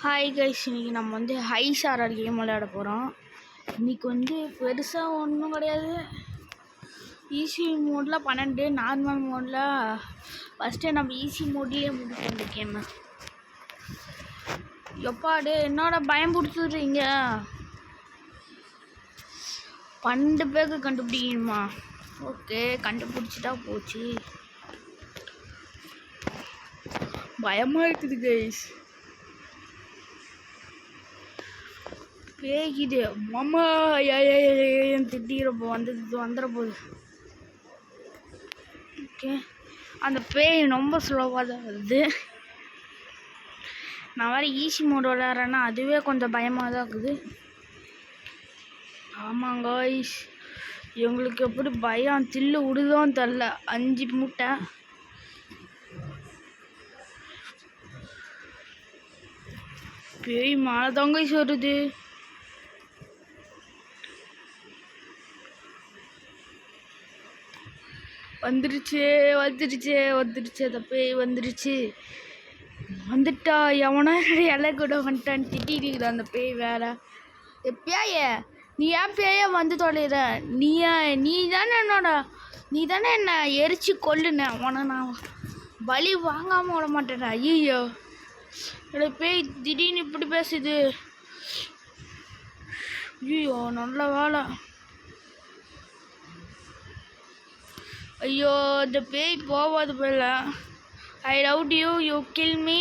Hi guys, இன்றைக்கி நம்ம high சாரர் game விளையாட போகிறோம். இன்றைக்கி பெருசாக ஒன்றும் கிடையாது. ஈஸி மோடில் 12, நார்மல் மோடில் ஃபஸ்ட்டு நம்ம ஈஸி மோட்லேயே முடிப்போம் இந்த கேமை. எப்பாடு என்னோட பயம் பிடிச்சிடுறீங்க. 12 பேருக்கு கண்டுபிடிக்கணுமா? ஓகே, கண்டுபிடிச்சிட்டா போச்சு. பயமாக இருக்குது கைஸ். பேய்கிது மாமா திட்டிக்கிறப்போ வந்துட போகுது. ஓகே, அந்த பேய் ரொம்ப ஸ்லோவாக தான் வருது. நான் வேறு ஈஸி மோட் விளையாடுறேன்னா அதுவே கொஞ்சம் பயமாக தான் இருக்குது. ஆமாங்க ஈஸ், இவங்களுக்கு எப்படி பயம் தில்லு விடுதோன்னு தெரில. 5 மூட்டை பேய் மேலே தாங்க வருது. வந்துடுச்சு அந்த பேய் வந்துட்டா. எவனா இலை கூட வந்துட்டான்னு திட்டிட்டு அந்த பேய் வேற. பேய நீ ஏன் பேய வந்து தொலைற? நீ தானே என்ன எரிச்சு கொல்லுன. உன நான் பலி வாங்காமல் விட மாட்டேன். ஐயோ, என்னோட பேய் திடீர்னு இப்படி பேசுது. ஐயோ, நல்ல வேலை. ஐயோ, இந்த பேய் போவாது போல. I love you, you kill me.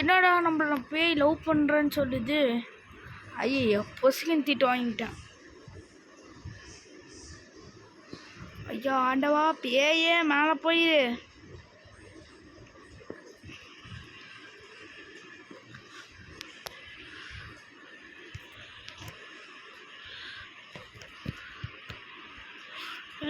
என்னடா நம்மள பேய் லவ் பண்ணுறேன்னு சொல்லுது. ஐயோ, பொசுக்கின்னு திட்டு வாங்கிட்டேன். ஐயோ ஆண்டவா, பேயே மேலே போயிரு.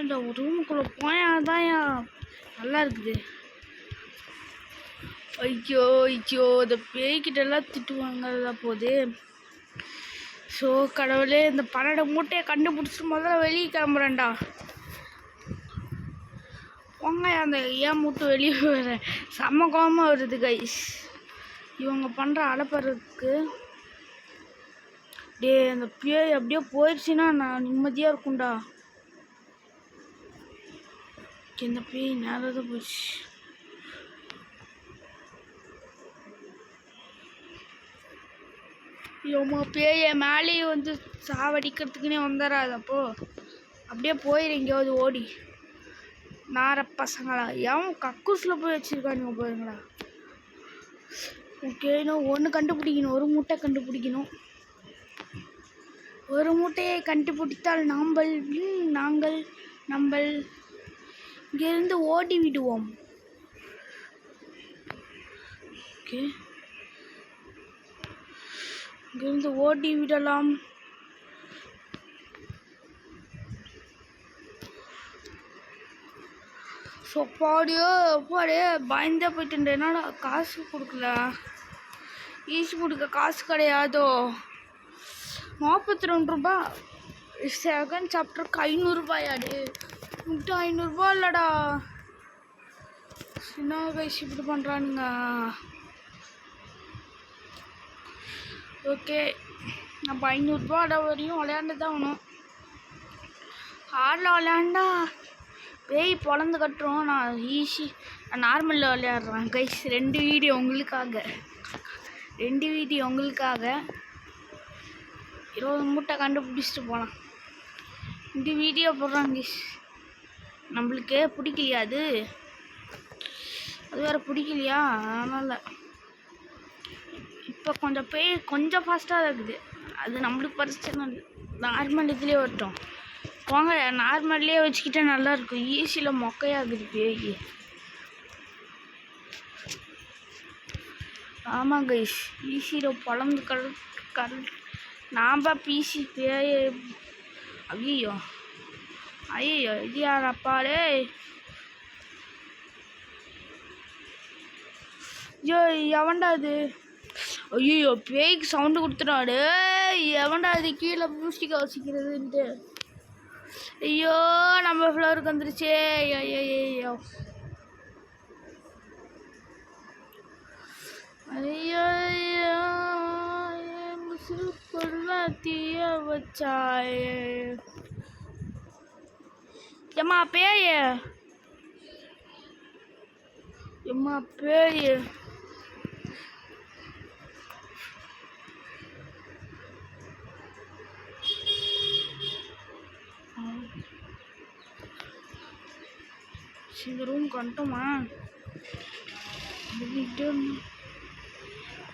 இந்த ரூமுக்குள்ளே போயாதான் நல்லா இருக்குது. ஐயோ இந்த பேய்கிட்டெல்லாம் திட்டுவாங்கல்ல போது. ஸோ கடவுளே, இந்த 12 மூட்டையை கண்டுபிடிச்சிட்டு முதல்ல வெளியே கிளம்புறேன்டா. போங்க, அந்த ஏன் மூட்டை வெளியே வர செம்ம கோவமாக வருது கைஸ். இவங்க பண்ணுற அலப்பறதுக்கு. அந்த பேய் அப்படியே போயிடுச்சுன்னா நான் நிம்மதியாக இருக்கும்டா. இந்த பேய் நேரம் தான் போச்சு. ஐயோமா, பேய மேலேயே சாவடிக்கிறதுக்குன்னே வந்துடாது. அப்படியே போயிரு எங்கேயாவது ஓடி. நார பசங்களா, ஏன் கக்கூஸில் போய் வச்சுருக்கானுங்க பாருங்களா. ஓகே, இன்னும் 1 கண்டுபிடிக்கணும். 1 மூட்டை கண்டுபிடிக்கணும். 1 மூட்டையை கண்டுபிடித்தால் நாங்கள் இங்கிருந்து ஓடி விடுவோம். ஓகே, இங்கிருந்து ஓடி விடலாம். பாடியோ பயந்தே போயிட்டு. என்னடா காசு கொடுக்கல? ஈஸி கொடுக்க காசு கிடையாதோ? 42 ரூபா. செகண்ட் சாப்டருக்கு 500 ரூபாயாடு. 500 ரூபா இல்லைடா. சின்ன வயசு இப்படி பண்ணுறானுங்க. ஓகே, நம்ம 500 ரூபா வரையும் விளையாண்டு தான் ஆகணும். ஹார்டில் விளையாண்டா பேய் பொழந்து கட்டுறோம். நான் நார்மலில் விளையாடுறேன் கைஸ். 2 வீடியோ உங்களுக்காக 20 மூட்டை கண்டுபிடிச்சிட்டு போகலாம். 2 வீடியோ போடுறாங்க கைஸ். நம்மளுக்கே பிடிக்கலையா அது வேறு பிடிக்கலையா? அதனால் இப்போ கொஞ்சம் ஃபாஸ்ட்டாக இருக்குது. அது நம்மளுக்கு பிரச்சனை இல்லை. நார்மல் இதுலேயே வரட்டும். போங்க, நார்மல்லே வச்சுக்கிட்டா நல்லாயிருக்கும். ஈஸியில் மொக்கையாகுது பேய். ஆமாம் கைஸ், ஈஸியில் பொழந்து கடல் நாம் பீசி பேய். ஐயோ இது யார் அப்பாடே? ஐயோ, எவன்டா அது? ஐயோ, பேய்க்கு சவுண்டு கொடுத்துடாடு. எவன்டா அது கீழே மியூசிக்கை வசிக்கிறதுன்ட்டு? ஐயோ, நம்ம ஃப்ளோருக்கு வந்துருச்சே. ஐயோ ஐயோ சூப்பர்ல தீய வச்சாயே எம்மா பேய எம்மா பேய இந்த ரூம் கண்டோமா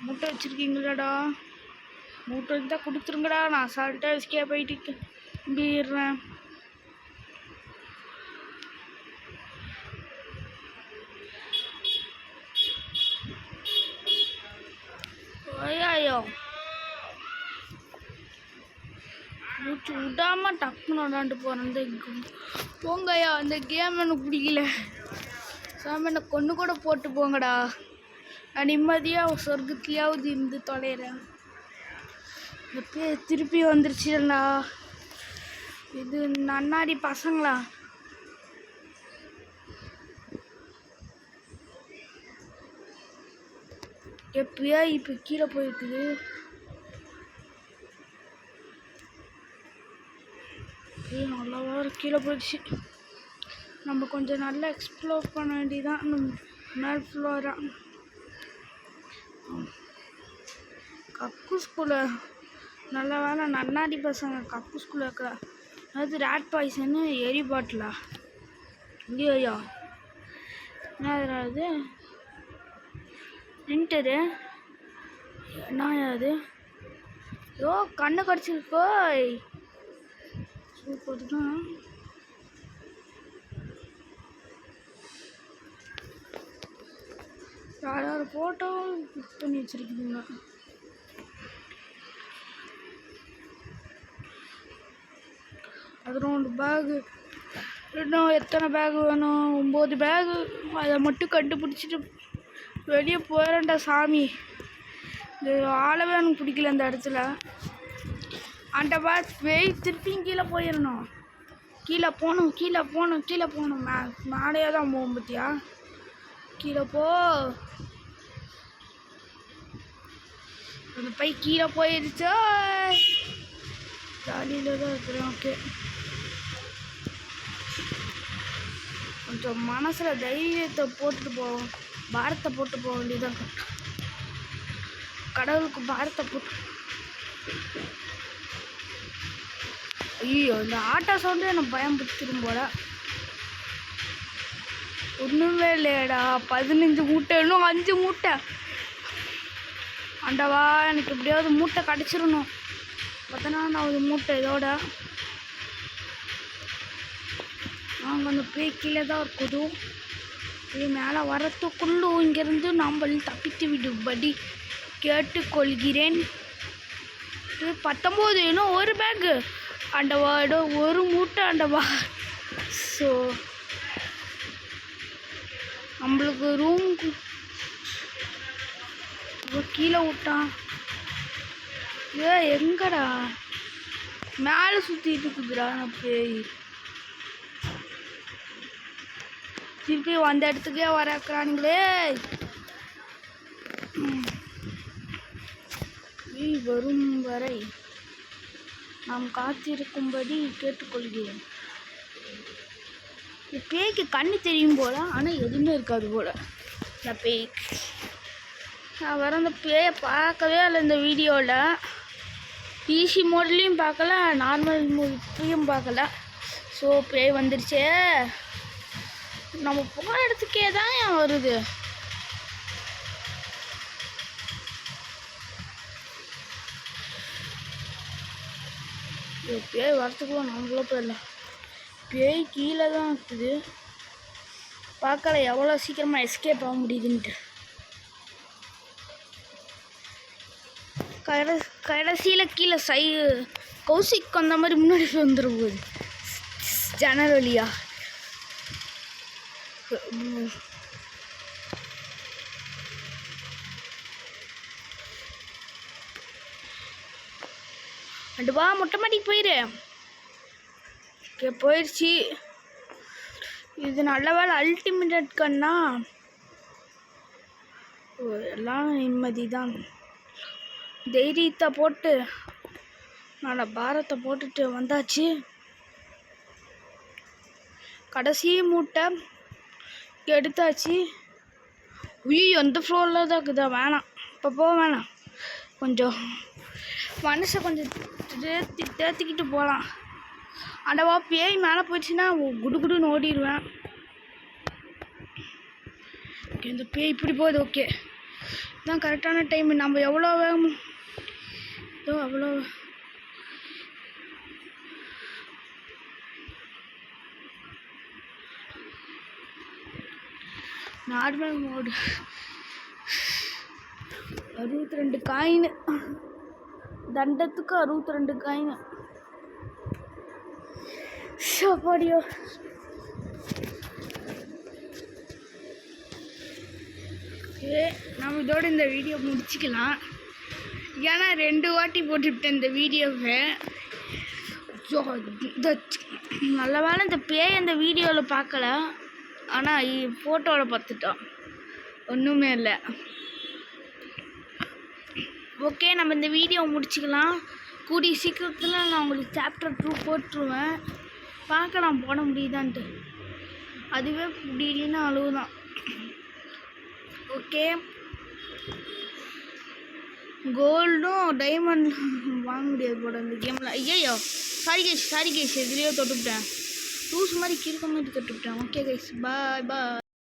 மூட்டை வச்சிருக்கீங்களாடா மூட்டை இருந்தால் கொடுத்துருங்கடா நான் அசால்ட்டாக எஸ்கேப் போயிட்டு போயிடுறேன் ஐயோ மூச்சு விடாம டக்குன்னு விளாண்டு போகிறேன் போங்கய்யா அந்த கேம் எனக்கு பிடிக்கல சாமி என்னை கொண்டு கூட போட்டு போங்கடா நான் நிம்மதியாக சொர்க்கத்துலேயாவது இருந்து தொலைகிறேன் எப்பயே திருப்பி வந்துருச்சுடா இது நன்னாடி பசங்களா எப்பயா இப்போ கீழே போயிருக்குது நல்லாவா கீழே போயிடுச்சு நம்ம கொஞ்சம் நல்லா எக்ஸ்ப்ளோர் பண்ண வேண்டியதான் மேல் ஃப்ளோராக கக்கு ஸ்கூலு நல்ல வேலை நன்னாடி பசங்க கக்கு ஸ்கூலில் இருக்கிற அதாவது ரேட் பாய்சன்னு எரி பாட்டிலா இல்லையா என்ன அது நின்ட்டரு என்ன அது ஐயோ கண்ணு கடிச்சிருக்கோ சூப்பர் தான் யாராவது ஃபோட்டோ புக் பண்ணி வச்சுருக்கீங்க அது 2 பேகு இன்னும் எத்தனை பேகு வேணும் 9 பேகு அதை மட்டும் கண்டுபிடிச்சிட்டு வெளியே போயிடண்டா சாமி இந்த ஆளவே எனக்கு பிடிக்கல அந்த இடத்துல அந்த வெய் திருப்பியும் கீழே போயிடணும் கீழே போகணும் மேலேயே தான் போகும் பார்த்தியா கீழே போ அந்த பை கீழே போயிடுச்சோ ஜாலியில் தான் இருக்கிறேன் ஓகே கொஞ்சம் மனசில் தைரியத்தை போட்டுட்டு போவோம் பாரத்தை போட்டு போக வேண்டியதான் கடவுளுக்கு பாரத்தை போட்டு ஐயோ இந்த ஆட்டோ சவுண்டு எனக்கு பயம் பிடிச்சிரும் போல ஒன்றுமே இல்லையடா 15 மூட்டை இன்னும் 5 மூட்டை ஆண்டவா எனக்கு எப்படியாவது மூட்டை கிடச்சிடணும் 14வது மூட்டை இதோட நாங்கள் அந்த பேய் கீழே தான் இருக்குது இது மேலே வரத்துக்குள்ளே இங்கேருந்து நம்மள தப்பித்து விடுபடி கேட்டுக்கொள்கிறேன் 19 இன்னும் ஒரு பேக்கு ஆண்டவாட ஒரு மூட்டை ஆண்டவா ஸோ நம்மளுக்கு ரூம் கீழே விட்டான் எங்கடா மேலே சுற்றிட்டு இருக்குதுடா நான் பேய் திருப்பி வந்த இடத்துக்கே வரக்கிறானுங்களே வரும் வரை நாம் காத்திருக்கும்படி கேட்டுக்கொள்கிறேன் பேய்க்கு கண்ணு தெரியும் போல ஆனால் எதுவுமே இருக்காது போல இந்த பேய் நான் வர அந்த பேயை பார்க்கவே இல்லை இந்த வீடியோவில் ஈஸி மோட்லேயும் பார்க்கல நார்மல் மோட்லேயும் பார்க்கல ஸோ பேய் வந்துருச்சே நம்ம போகிற இடத்துக்கே தான் ஏன் வருது பேய் வரத்துக்குள்ள நம்மளும் போயிடலாம் பேய் கீழே தான் இருக்குது பார்க்கல எவ்வளோ சீக்கிரமாக எஸ்கேப் ஆக முடியுதுன்ட்டு கடைசியில் கீழே கௌசிக் அந்த மாதிரி முன்னாடி வந்துடும் போகுது ஜன்னல் வழியா வா மொட்டை மாடிக்கு போயிரு ஓகே போயிடுச்சு இது நல்ல வேலை அல்டிமேட் கண்ணா எல்லாம் நிம்மதி தான் தைரியத்தை போட்டு நான் பாரத்தை போட்டுட்டு வந்தாச்சு. கடைசி மூட்டை எடுத்தாச்சு. ஐயோ அந்த ஃப்ளோரில் தான் இருக்குதா? வேணாம், இப்போ போக வேணாம். கொஞ்சம் மனசை கொஞ்சம் தேர்த்திக்கிட்டு போகலாம். அடவா பேய் மேலே போயிடுச்சுன்னா குடு குடுன்னு ஓடிடுவேன். ஓகே, இந்த பேய் இப்படி போகுது. ஓகே, இதுதான் கரெக்டான டைம். நம்ம எவ்வளோ வேகமோ அவ்வளோ. Normal mode 62 coin. தண்டத்துக்கு 62 காயின். சாப்பாடியோ நம்ம இதோட இந்த வீடியோ முடிச்சுக்கலாம். ஏன்னா 2 வாட்டி போட்டுவிட்டேன் இந்த வீடியோவை. நல்ல வேலை இந்த பேய் இந்த வீடியோவில் பார்க்கல, ஆனால் ஃபோட்டோவில் பார்த்துட்டோம். ஒன்றுமே இல்லை. ஓகே, நம்ம இந்த வீடியோ முடிச்சுக்கலாம். கூடிய சீக்கிரத்தில் நான் உங்களுக்கு சாப்டர் 2 போட்டுருவேன். பார்க்கலாம் போட முடியுதான்ட்டு. அதுவே முடியலன்னா அழுவுதான். ஓகே, கோல்டும் டைமண்டும் வாங்க முடியாது போட இந்த கேமில். ஐயோ சாரி கேஷ் எதிரையோ தொட்டுவிட்டேன். லூஸ் மாதிரி கிறுக்க மாதிரி தொட்டுவிட்டேன். ஓகே கைஸ், பாய்.